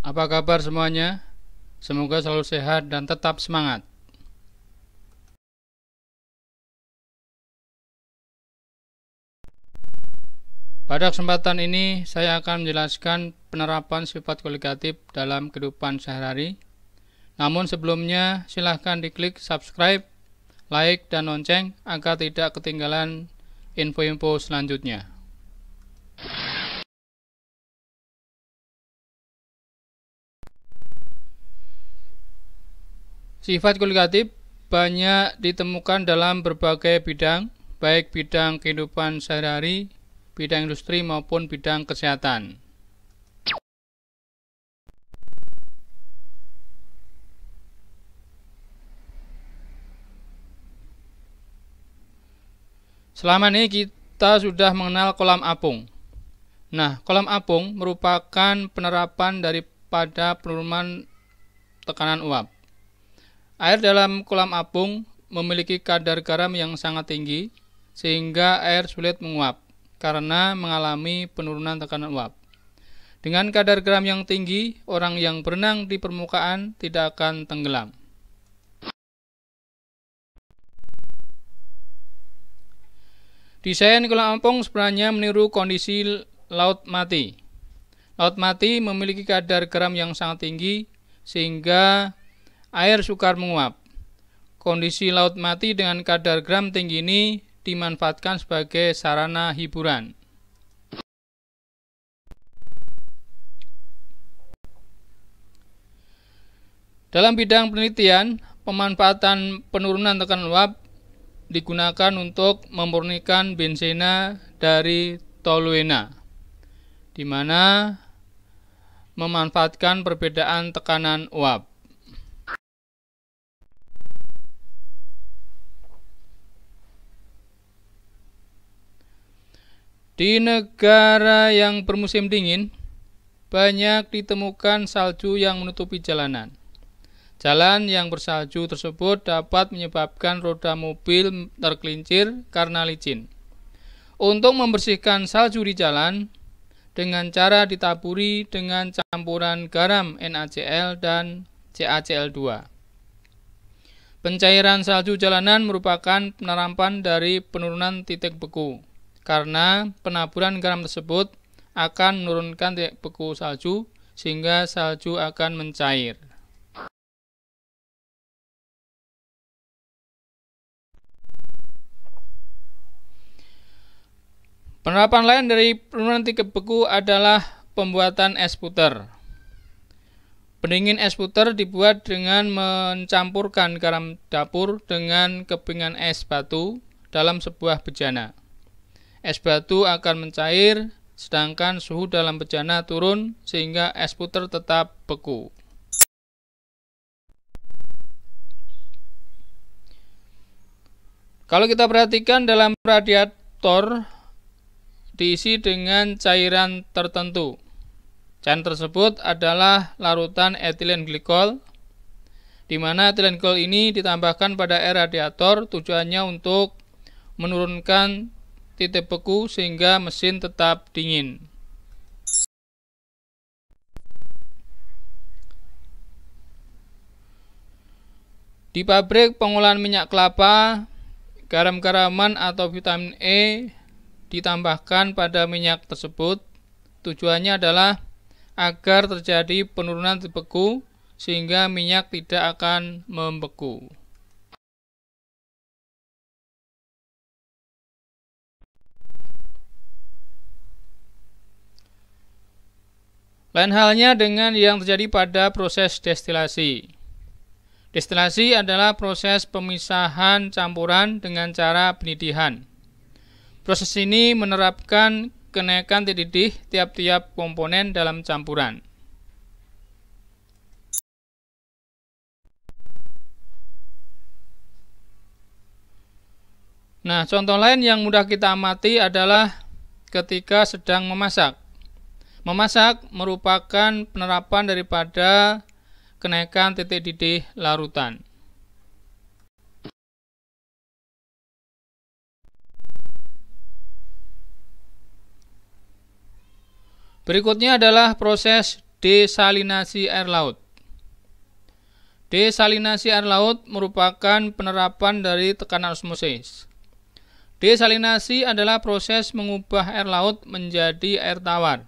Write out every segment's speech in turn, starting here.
Apa kabar semuanya? Semoga selalu sehat dan tetap semangat. Pada kesempatan ini, saya akan menjelaskan penerapan sifat koligatif dalam kehidupan sehari-hari. Namun sebelumnya, silahkan diklik subscribe, like, dan lonceng agar tidak ketinggalan info-info selanjutnya. Sifat koligatif banyak ditemukan dalam berbagai bidang, baik bidang kehidupan sehari-hari, bidang industri maupun bidang kesehatan. Selama ini kita sudah mengenal kolam apung. Nah, kolam apung merupakan penerapan daripada penurunan tekanan uap. Air dalam kolam apung memiliki kadar garam yang sangat tinggi, sehingga air sulit menguap karena mengalami penurunan tekanan uap. Dengan kadar garam yang tinggi, orang yang berenang di permukaan tidak akan tenggelam. Desain kolam apung sebenarnya meniru kondisi laut mati. Laut mati memiliki kadar garam yang sangat tinggi, sehingga air sukar menguap. Kondisi laut mati dengan kadar garam tinggi ini dimanfaatkan sebagai sarana hiburan. Dalam bidang penelitian, pemanfaatan penurunan tekanan uap digunakan untuk memurnikan benzena dari toluena, di mana memanfaatkan perbedaan tekanan uap. Di negara yang bermusim dingin, banyak ditemukan salju yang menutupi jalanan. Jalan yang bersalju tersebut dapat menyebabkan roda mobil tergelincir karena licin. Untuk membersihkan salju di jalan, dengan cara ditaburi dengan campuran garam NaCl dan CaCl2. Pencairan salju jalanan merupakan penerapan dari penurunan titik beku, karena penaburan garam tersebut akan menurunkan titik beku salju, sehingga salju akan mencair. Penerapan lain dari penurunan titik beku adalah pembuatan es puter. Pendingin es puter dibuat dengan mencampurkan garam dapur dengan kepingan es batu dalam sebuah bejana. Es batu akan mencair, sedangkan suhu dalam bejana turun sehingga es puter tetap beku. Kalau kita perhatikan dalam radiator diisi dengan cairan tertentu. Cairan tersebut adalah larutan etilen glikol, di mana etilen glikol ini ditambahkan pada air radiator tujuannya untuk menurunkan titik beku sehingga mesin tetap dingin. Di pabrik pengolahan minyak kelapa, garam-garaman atau vitamin E ditambahkan pada minyak tersebut. Tujuannya adalah agar terjadi penurunan titik beku sehingga minyak tidak akan membeku. Lain halnya dengan yang terjadi pada proses destilasi. Destilasi adalah proses pemisahan campuran dengan cara pendidihan. Proses ini menerapkan kenaikan titik didih tiap-tiap komponen dalam campuran. Nah, contoh lain yang mudah kita amati adalah ketika sedang memasak. Memasak merupakan penerapan daripada kenaikan titik didih larutan. Berikutnya adalah proses desalinasi air laut. Desalinasi air laut merupakan penerapan dari tekanan osmosis. Desalinasi adalah proses mengubah air laut menjadi air tawar.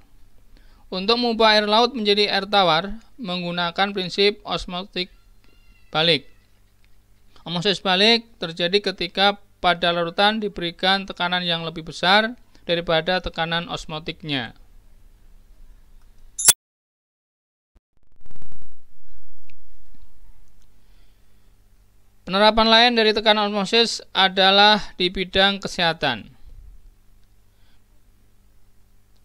Untuk mengubah air laut menjadi air tawar menggunakan prinsip osmotik balik. Osmosis balik terjadi ketika pada larutan diberikan tekanan yang lebih besar daripada tekanan osmotiknya. Penerapan lain dari tekanan osmosis adalah di bidang kesehatan.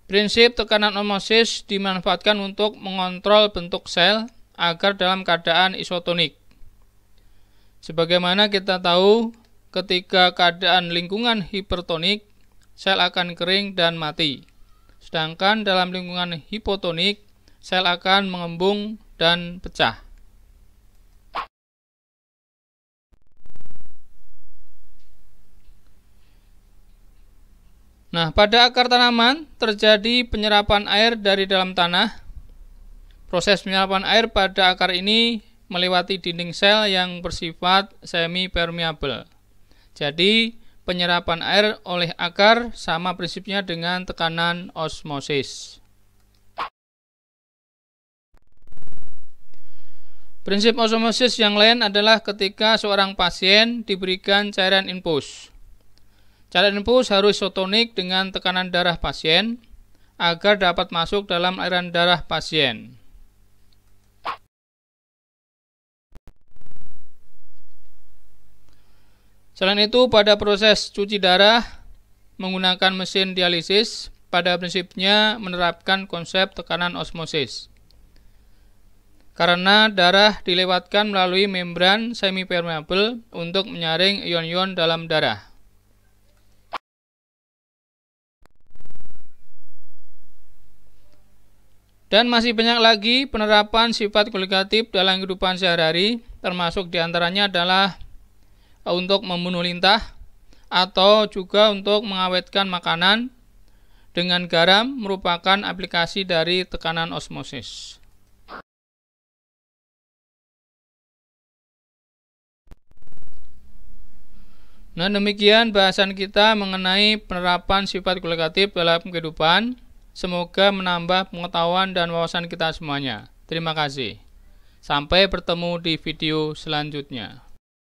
Prinsip tekanan osmosis dimanfaatkan untuk mengontrol bentuk sel agar dalam keadaan isotonik. Sebagaimana kita tahu, ketika keadaan lingkungan hipertonik, sel akan kering dan mati. Sedangkan dalam lingkungan hipotonik, sel akan mengembung dan pecah. Nah, pada akar tanaman terjadi penyerapan air dari dalam tanah. Proses penyerapan air pada akar ini melewati dinding sel yang bersifat semi-permeable. Jadi, penyerapan air oleh akar sama prinsipnya dengan tekanan osmosis. Prinsip osmosis yang lain adalah ketika seorang pasien diberikan cairan infus. Cairan infus harus isotonik dengan tekanan darah pasien agar dapat masuk dalam aliran darah pasien. Selain itu, pada proses cuci darah menggunakan mesin dialisis, pada prinsipnya menerapkan konsep tekanan osmosis. Karena darah dilewatkan melalui membran semi-permeable untuk menyaring ion-ion dalam darah. Dan masih banyak lagi penerapan sifat kualitatif dalam kehidupan sehari-hari, termasuk diantaranya adalah untuk membunuh lintah atau juga untuk mengawetkan makanan dengan garam merupakan aplikasi dari tekanan osmosis. Nah, demikian bahasan kita mengenai penerapan sifat kualitatif dalam kehidupan. Semoga menambah pengetahuan dan wawasan kita semuanya. Terima kasih. Sampai bertemu di video selanjutnya.